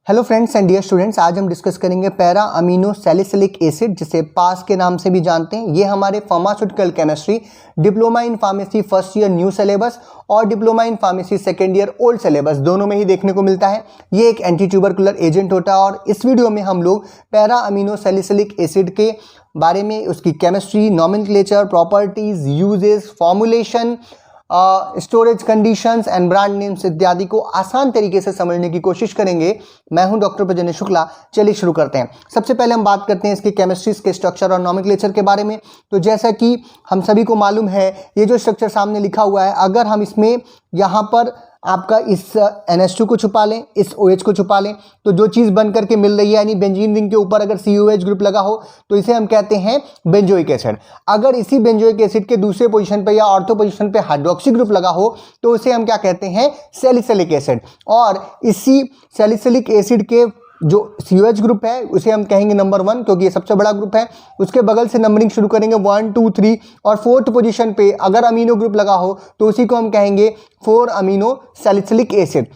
Hello friends and dear students, आज हम discuss करेंगे पैरा अमीनो सैलिसिलिक एसिड, जिसे पास के नाम से भी जानते हैं। ये हमारे pharmaceutical chemistry diploma in pharmacy first year new syllabus और diploma in pharmacy second year old syllabus दोनों में ही देखने को मिलता है। ये एक एंटी ट्यूबरकुलर एजेंट होता है और इस वीडियो में हम लोग पैरा अमीनो सैलिसिलिक एसिड के बारे में, उसकी chemistry, nomenclature, properties, uses, formulation, storage conditions and brand names इत्यादि को आसान तरीके से समझने की कोशिश करेंगे। मैं हूं डॉक्टर प्रजन्य शुक्ला। चलिए शुरू करते हैं। सबसे पहले हम बात करते हैं इसके केमिस्ट्री, इसके स्ट्रक्चर और नॉमेनक्लेचर के बारे में। तो जैसा कि हम सभी को मालूम है, ये जो स्ट्रक्चर सामने लिखा हुआ है, अगर हम इसमें यहाँ पर आपका इस NH2 को छुपा लें, इस OH को छुपा लें, तो जो चीज़ बन करके मिल रही है, यानी बेंजीन रिंग के ऊपर अगर COH ग्रुप लगा हो तो इसे हम कहते हैं बेंजोइक एसिड। अगर इसी बेंजोइक एसिड के दूसरे पोजीशन पे या ऑर्थो पोजीशन पे हाइड्रोक्सी ग्रुप लगा हो तो उसे हम क्या कहते हैं, सैलिसिलिक एसिड। और इसी सैलिसिलिक एसिड के जो COH ग्रुप है उसे हम कहेंगे नंबर 1, क्योंकि ये सबसे बड़ा ग्रुप है। उसके बगल से नंबरिंग शुरू करेंगे 1, 2, 3 और 4th पोजीशन पे अगर अमीनो ग्रुप लगा हो तो उसी को हम कहेंगे 4 अमीनो सैलिसिलिक एसिड।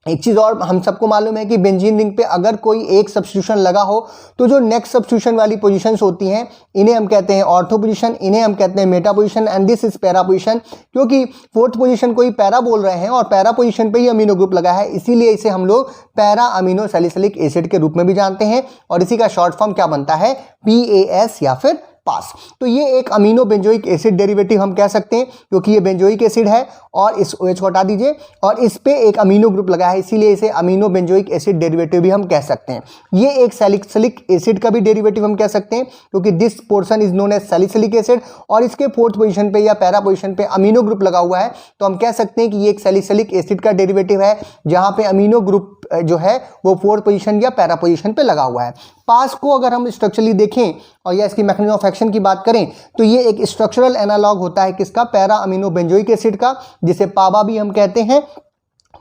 एक चीज़ और हम सबको मालूम है कि बेंजीन रिंग पे अगर कोई एक सब्स्टिट्यूशन लगा हो तो जो नेक्स्ट सब्स्टिट्यूशन वाली पोजीशंस होती हैं इन्हें हम कहते हैं ऑर्थो पोजीशन, इन्हें हम कहते हैं Meta position and this is para position. क्योंकि 4th पोजीशन को ही पैरा बोल रहे हैं और पैरा पोजीशन पे ही अमीनो ग्रुप लगा है, इसीलिए इसे हम लोग पैरा अमीनो सैलिसिलिक एसिड के रूप में भी जानते हैं। और इसी का शॉर्ट फॉर्म क्या बनता है, PAS या फिर पास। तो ये एक अमीनो बेंजोइक एसिड डेरिवेटिव हम कह सकते हैं, क्योंकि ये बेंजोइक एसिड है और इस OH को हटा दीजिए और इस पे एक अमीनो ग्रुप लगा है, इसीलिए इसे अमीनो बेंजोइक एसिड डेरिवेटिव भी हम कह सकते हैं। ये एक सैलिसिलिक एसिड का भी डेरिवेटिव हम कह सकते हैं, क्योंकि this portion is known as salicylic acid और इसके 4th पोजीशन पे या पैरा पोजीशन पे अमीनो ग्रुप लगा हुआ है, तो हम कह सकते हैं कि ये एक सैलिसिलिक एसिड का डेरिवेटिव है जहां पे अमीनो ग्रुप जो है वो 4th पोजीशन या पैरा पोजीशन पे लगा हुआ है। पास को अगर हम स्ट्रक्चरली देखें और या इसकी मैकेनिज्म ऑफ एक्शन की बात करें तो ये एक स्ट्रक्चरल एनालॉग होता है किसका, पैरा अमीनो बेंजोइक एसिड का, जिसे पाबा भी हम कहते हैं।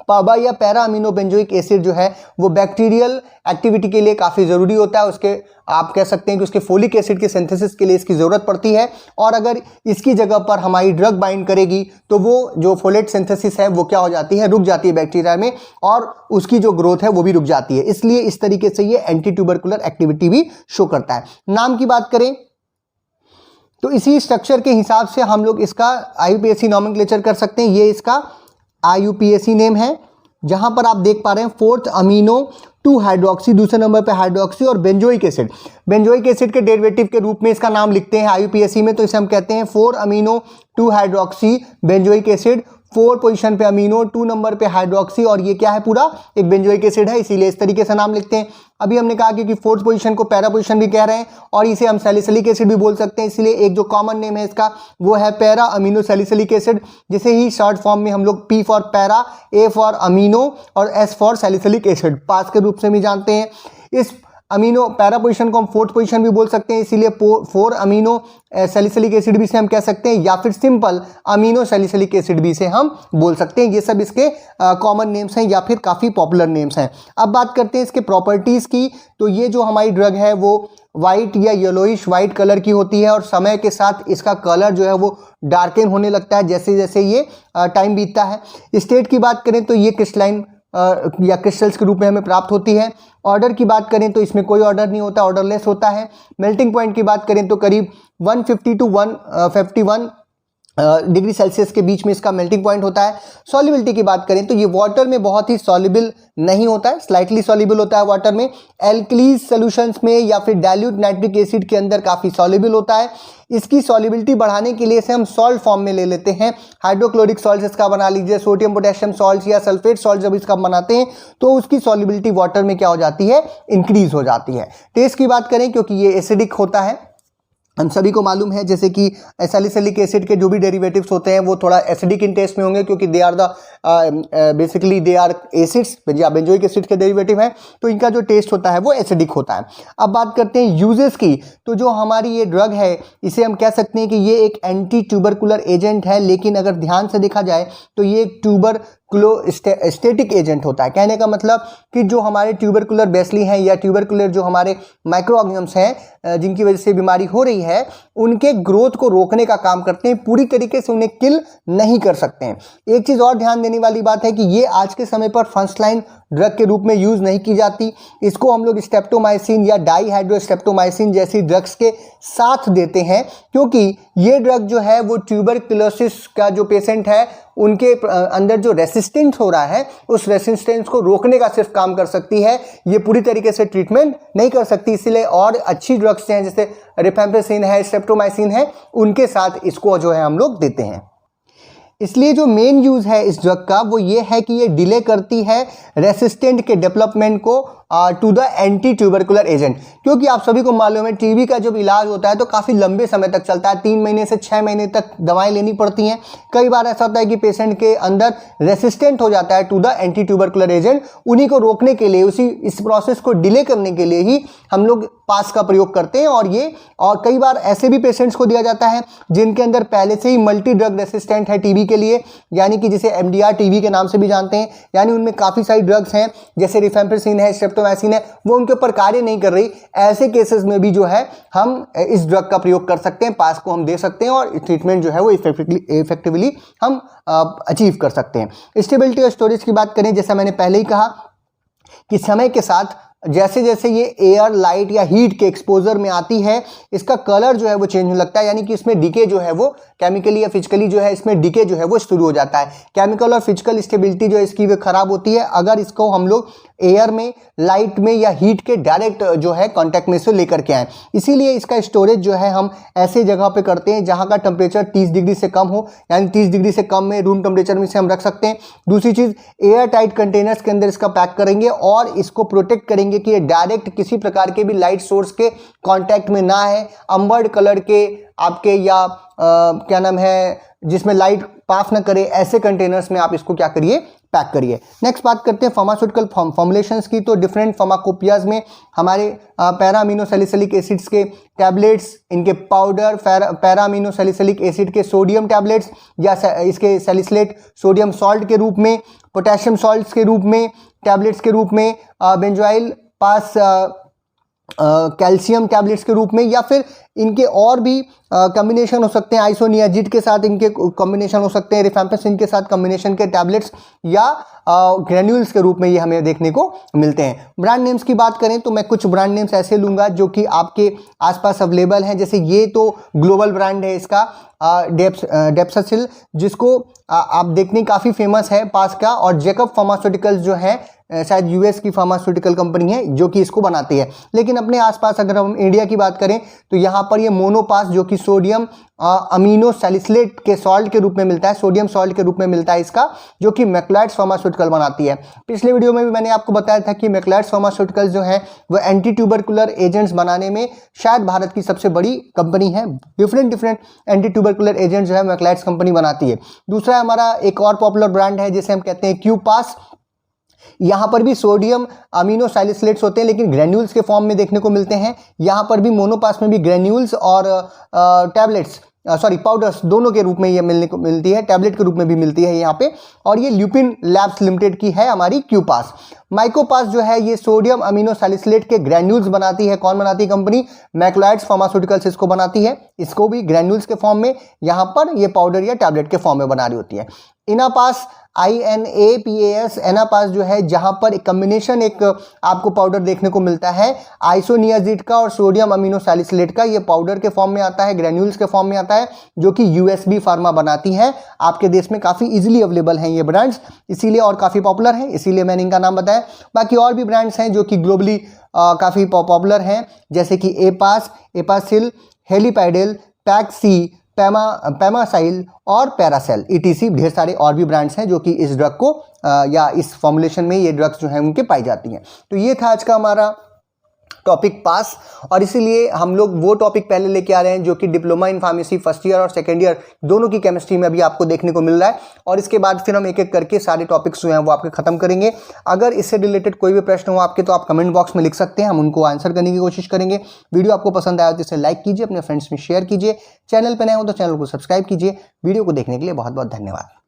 पाबा या पैरा अमीनो बेंजोइक एसिड जो है वो बैक्टीरियल एक्टिविटी के लिए काफ़ी ज़रूरी होता है। उसके आप कह सकते हैं कि उसके फोलिक एसिड के सिंथेसिस के लिए इसकी ज़रूरत पड़ती है और अगर इसकी जगह पर हमारी ड्रग बाइंड करेगी तो वो जो फोलेट सिंथेसिस है वो क्या हो जाती है, रुक जाती है बैक्टीरिया में और उसकी जो ग्रोथ है वो भी रुक जाती है। इसलिए इस तरीके से ये एंटी ट्यूबरकुलर एक्टिविटी भी शो करता है। नाम की बात करें तो इसी स्ट्रक्चर के हिसाब से हम लोग इसका IUPAC नॉमेनक्लेचर कर सकते हैं। ये इसका IUPAC नेम है, जहां पर आप देख पा रहे हैं 4th अमीनो 2 हाइड्रोक्सी, दूसरे नंबर पे हाइड्रोक्सी और बेंजोइक एसिड। बेंजोइक एसिड के डेरिवेटिव के रूप में इसका नाम लिखते हैं IUPAC में, तो इसे हम कहते हैं 4 amino 2 hydroxy benzoic acid. 4 position पे अमीनो, 2 नंबर पे हाइड्रोक्सी और ये क्या है, पूरा एक बेंजोइक एसिड है, इसीलिए इस तरीके से नाम लिखते हैं। अभी हमने कहा कि 4th पोजीशन को पैरा पोजीशन भी कह रहे हैं और इसे हम सैलिसिलिक एसिड भी बोल सकते हैं, इसलिए एक जो कॉमन नेम है इसका वो है पैरा अमीनो सैलिसिलिक एसिड, जिसे ही शॉर्ट फॉर्म में हम लोग P for para, A for amino और S फॉर सैलिसिलिक एसिड पास के रूप से भी जानते हैं। इस अमीनो पैरा पोजीशन को हम 4th पोजीशन भी बोल सकते हैं, इसीलिए 4 अमीनो सैलिसिलिक एसिड भी से हम कह सकते हैं, या फिर सिंपल अमीनो सैलिसिलिक एसिड भी से हम बोल सकते हैं। ये सब इसके कॉमन नेम्स हैं या फिर काफ़ी पॉपुलर नेम्स हैं। अब बात करते हैं इसके प्रॉपर्टीज़ की। तो ये जो हमारी ड्रग है वो वाइट या येलोइश वाइट कलर की होती है और समय के साथ इसका कलर जो है वो डार्कन होने लगता है जैसे जैसे ये टाइम बीतता है। स्टेट की बात करें तो ये क्रिस्टलाइन या क्रिस्टल्स के रूप में हमें प्राप्त होती है। ऑर्डर की बात करें तो इसमें कोई ऑर्डर नहीं होता, ऑर्डरलेस होता है। मेल्टिंग पॉइंट की बात करें तो करीब 150 to 151 डिग्री सेल्सियस के बीच में इसका मेल्टिंग पॉइंट होता है। सॉल्युबिलिटी की बात करें तो ये वाटर में बहुत ही सॉल्युबल नहीं होता है, स्लाइटली सॉल्युबल होता है वाटर में। एल्कलीज सॉल्यूशंस में या फिर डाइल्यूट नाइट्रिक एसिड के अंदर काफ़ी सॉल्युबल होता है। इसकी सॉल्युबिलिटी बढ़ाने के लिए इसे हम सॉल्ट फॉर्म में ले लेते हैं। हाइड्रोक्लोरिक सॉल्ट इसका बना लीजिए, सोडियम पोटेशियम सॉल्ट या सल्फेट सॉल्ट जब इसका बनाते हैं तो उसकी सॉल्युबिलिटी वाटर में क्या हो जाती है, इंक्रीज हो जाती है। टेस्ट की बात करें क्योंकि ये एसिडिक होता है, हम सभी को मालूम है, जैसे कि सैलिसिलिक एसिड के जो भी डेरिवेटिव्स होते हैं वो थोड़ा एसिडिक इन टेस्ट में होंगे, क्योंकि they are the basically they are acids या बेंजोइक एसिड के डेरिवेटिव हैं, तो इनका जो टेस्ट होता है वो एसिडिक होता है। अब बात करते हैं यूजेस की। तो जो हमारी ये ड्रग है इसे हम कह सकते हैं कि ये एक एंटी ट्यूबरकुलर एजेंट है, लेकिन अगर ध्यान से देखा जाए तो ये एक ट्यूबर क्लोस्टेटिक एजेंट होता है। कहने का मतलब कि जो हमारे ट्यूबरकुलर बेसिली हैं या ट्यूबरकुलर जो हमारे माइक्रो ऑर्गेनिजम्स हैं जिनकी वजह से बीमारी हो रही है, उनके ग्रोथ को रोकने का काम करते हैं, पूरी तरीके से उन्हें किल नहीं कर सकते हैं। एक चीज़ और ध्यान देने वाली बात है कि ये आज के समय पर फर्स्ट लाइन ड्रग के रूप में यूज़ नहीं की जाती। इसको हम लोग स्ट्रेप्टोमाइसिन या डाईहाइड्रोस्ट्रेप्टोमाइसिन जैसी ड्रग्स के साथ देते हैं, क्योंकि ये ड्रग जो है वो ट्यूबरकुलोसिस का जो पेशेंट है उनके अंदर जो रेसिस्टेंस हो रहा है उस रेसिस्टेंस को रोकने का सिर्फ काम कर सकती है, ये पूरी तरीके से ट्रीटमेंट नहीं कर सकती। इसलिए और अच्छी ड्रग्स हैं जैसे रिफेम्पिसिन है, स्ट्रेप्टोमाइसिन है, उनके साथ इसको जो है हम लोग देते हैं। इसलिए जो मेन यूज़ है इस ड्रग का वो ये है कि ये डिले करती है रेसिस्टेंट के डेवलपमेंट को to the anti tubercular agent. क्योंकि आप सभी को मालूम है टीबी का जब इलाज होता है तो काफ़ी लंबे समय तक चलता है, 3 महीने से 6 महीने तक दवाएं लेनी पड़ती हैं। कई बार ऐसा होता है कि पेशेंट के अंदर रेसिस्टेंट हो जाता है to the anti tubercular agent. उन्हीं को रोकने के लिए, इस प्रोसेस को डिले करने के लिए ही हम लोग पास का प्रयोग करते हैं। और कई बार ऐसे भी पेशेंट्स को दिया जाता है जिनके अंदर पहले से ही मल्टी ड्रग रेसिस्टेंट है टीबी के लिए, यानी कि जिसे MDR टीबी के नाम से भी जानते हैं, यानी उनमें काफ़ी सारी ड्रग्स हैं जैसे रिफेम्पिसिन है, स्ट्रेप्टोमाइसिन है, वो उनके ऊपर कार्य नहीं कर रही। ऐसे केसेस में भी जो है हम इस ड्रग का प्रयोग कर सकते हैं, पास को हम दे सकते हैं और ट्रीटमेंट जो है वो इफेक्टिवली हम अचीव कर सकते हैं। स्टेबिलिटी और स्टोरेज की बात करें, जैसा मैंने पहले ही कहा कि समय के साथ जैसे जैसे ये एयर, लाइट या हीट के एक्सपोजर में आती है इसका कलर जो है वो चेंज होने लगता है, यानी कि इसमें डिके जो है वो केमिकली या फिजिकली जो है इसमें डिके जो है वो शुरू हो जाता है। केमिकल और फिजिकल स्टेबिलिटी जो है इसकी वो खराब होती है अगर इसको हम लोग एयर में, लाइट में या हीट के डायरेक्ट जो है कांटेक्ट में से लेकर के आए। इसीलिए इसका स्टोरेज जो है हम ऐसे जगह पे करते हैं जहाँ का टेम्परेचर 30 डिग्री से कम हो, यानी 30 डिग्री से कम में रूम टेम्परेचर में से हम रख सकते हैं। दूसरी चीज़, एयर टाइट कंटेनर्स के अंदर इसका पैक करेंगे और इसको प्रोटेक्ट करेंगे कि ये डायरेक्ट किसी प्रकार के भी लाइट सोर्स के कांटेक्ट में ना है। अम्बर्ड कलर के आपके या क्या नाम है जिसमें लाइट पास ना करे, ऐसे कंटेनर्स में आप इसको क्या करिए, पैक करिए। नेक्स्ट बात करते हैं फार्मास्यूटिकल फॉर्मुलेशंस की। तो डिफरेंट फार्माकोपियाज में हमारे पैरा अमीनो सैलिसिलिक एसिड्स के टैबलेट्स, इनके powder, para amino salicylic acid के सोडियम टैबलेट्स या इसके सैलिसिलेट सोडियम सॉल्ट के रूप में, पोटेशियम सॉल्ट्स के रूप में, टैबलेट्स के रूप में, बेंजोइल पास कैल्शियम टैबलेट्स के रूप में, या फिर इनके और भी कॉम्बिनेशन हो सकते हैं। आइसोनियाजिड के साथ इनके कॉम्बिनेशन हो सकते हैं, रिफेम्पिसिन के साथ कॉम्बिनेशन के टैबलेट्स या ग्रेन्यूल्स के रूप में ये हमें देखने को मिलते हैं। ब्रांड नेम्स की बात करें तो मैं कुछ ब्रांड नेम्स ऐसे लूँगा जो कि आपके आसपास अवेलेबल हैं। जैसे ये तो ग्लोबल ब्रांड है इसका डेप्सासिल, जिसको आप देखने काफ़ी फेमस है पास का, और जैकब फार्मास्यूटिकल्स जो है शायद US की फार्मास्यूटिकल कंपनी है जो कि इसको बनाती है। लेकिन अपने आसपास अगर हम इंडिया की बात करें तो यहाँ पर ये मोनोपास जो कि सोडियम अमीनो सैलिसिलेट के सॉल्ट के रूप में मिलता है, सोडियम सॉल्ट के रूप में मिलता है इसका, जो कि मैक्लाइड्स फार्मास्यूटिकल बनाती है। पिछले वीडियो में भी मैंने आपको बताया था कि मैक्लाइड्स फार्मास्यूटिकल्स जो है वो एंटी ट्यूबरकुलर एजेंट्स बनाने में शायद भारत की सबसे बड़ी कंपनी है। डिफरेंट एंटी ट्यूबरकुलर एजेंट्स जो है मैक्लाइड्स कंपनी बनाती है। दूसरा हमारा एक और पॉपुलर ब्रांड है जिसे हम कहते हैं क्यूपास। यहाँ पर भी सोडियम अमीनो सैलिसिलेट्स होते हैं लेकिन ग्रेन्यूल्स के फॉर्म में देखने को मिलते हैं। यहाँ पर भी मोनोपास में भी ग्रेन्यूल्स और टैबलेट्स पाउडर्स दोनों के रूप में ये मिलने को मिलती है, टैबलेट के रूप में भी मिलती है यहाँ पे। और ये ल्यूपिन लैब्स लिमिटेड की है हमारी क्यूपास। माइकोपास जो है ये सोडियम अमीनो सैलिसिलेट के ग्रेन्यूल्स बनाती है। कौन बनाती है? कंपनी मैक्लाइड्स फार्मास्यूटिकल्स इसको बनाती है। इसको भी ग्रेन्यूल्स के फॉर्म में यहाँ पर ये पाउडर या टैबलेट के फॉर्म में बना रही होती है। इनापास INAPAS एनापास जो है जहाँ पर एक कम्बिनेशन एक आपको पाउडर देखने को मिलता है आइसोनियाजिड का और सोडियम अमीनो सैलिसिलेट का। ये पाउडर के फॉर्म में आता है, ग्रेन्यूल्स के फॉर्म में आता है, जो कि USB फार्मा बनाती है। आपके देश में काफ़ी इजीली अवेलेबल हैं ये ब्रांड्स, इसीलिए और काफ़ी पॉपुलर हैं, इसीलिए मैंने इनका नाम बताया। बाकी और भी ब्रांड्स हैं जो कि ग्लोबली काफ़ी पॉपुलर हैं, जैसे कि एपास, एपासिल, हेलीपैडिल, पैक्सी, पैमासाइल और पैरासेल ETC। ढेर सारे और भी ब्रांड्स हैं जो कि इस ड्रग को या इस फॉर्मुलेशन में ये ड्रग्स जो हैं उनके पाई जाती हैं। तो ये था आज का हमारा टॉपिक पास, और इसीलिए हम लोग वो टॉपिक पहले लेके आ रहे हैं जो कि diploma in pharmacy first year और सेकेंड ईयर दोनों की केमिस्ट्री में अभी आपको देखने को मिल रहा है। और इसके बाद फिर हम एक एक करके सारे टॉपिक्स जो हैं वो आपके खत्म करेंगे। अगर इससे रिलेटेड कोई भी प्रश्न हो आपके तो आप कमेंट बॉक्स में लिख सकते हैं, हम उनको आंसर करने की कोशिश करेंगे। वीडियो आपको पसंद आया तो इसे लाइक कीजिए, अपने फ्रेंड्स में शेयर कीजिए, चैनल पर नए हो तो चैनल को सब्सक्राइब कीजिए। वीडियो को देखने के लिए बहुत बहुत धन्यवाद।